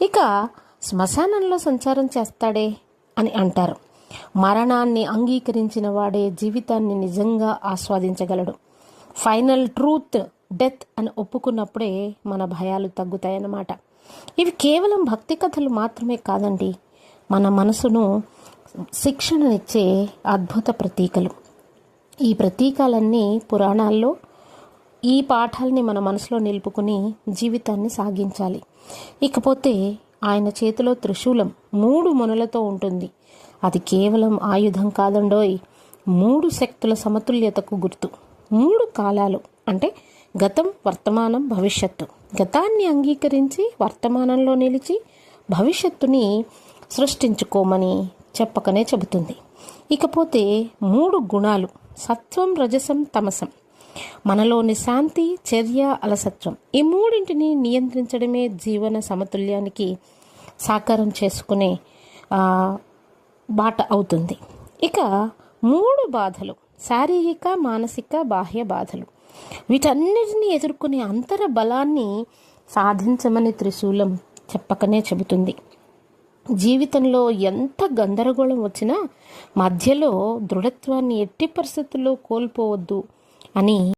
ఇక శ్మశానంలో సంచారం చేస్తాడే అని అంటారు. మరణాన్ని అంగీకరించిన వాడే జీవితాన్ని నిజంగా ఆస్వాదించగలడు. ఫైనల్ ట్రూత్ డెత్ అని ఒప్పుకున్నప్పుడే మన భయాలు తగ్గుతాయన్నమాట. ఇవి కేవలం భక్తి కథలు మాత్రమే కాదండి, మన మనసును శిక్షణనిచ్చే అద్భుత ప్రతీకలు. ఈ ప్రతీకాలన్నీ పురాణాల్లో ఈ పాఠాలని మన మనసులో నిలుపుకుని జీవితాన్ని సాగించాలి. ఇకపోతే ఆయన చేతిలో త్రిశూలం 3 మొనలతో ఉంటుంది. అది కేవలం ఆయుధం కాదండోయ్, 3 శక్తుల సమతుల్యతకు గుర్తు. 3 కాలాలు అంటే గతం, వర్తమానం, భవిష్యత్తు. గతాన్ని అంగీకరించి వర్తమానంలో నిలిచి భవిష్యత్తుని సృష్టించుకోమని చెప్పకనే చెబుతుంది. ఇకపోతే 3 గుణాలు, సత్వం, రజసం, తమసం. మనలోని శాంతి, చర్య, అలసత్వం, ఈ 3ంటిని నియంత్రించడమే జీవన సమతుల్యానికి సాకారం చేసుకునే బాట అవుతుంది. ఇక 3 బాధలు, శారీరక, మానసిక, బాహ్య బాధలు. వీటన్నిటిని ఎదుర్కొనే అంతర బలాన్ని సాధించమని త్రిశూలం చెప్పకనే చెబుతుంది. జీవితంలో ఎంత గందరగోళం వచ్చినా మధ్యలో దృఢత్వాన్ని ఎట్టి పరిస్థితుల్లో కోల్పోవద్దు అని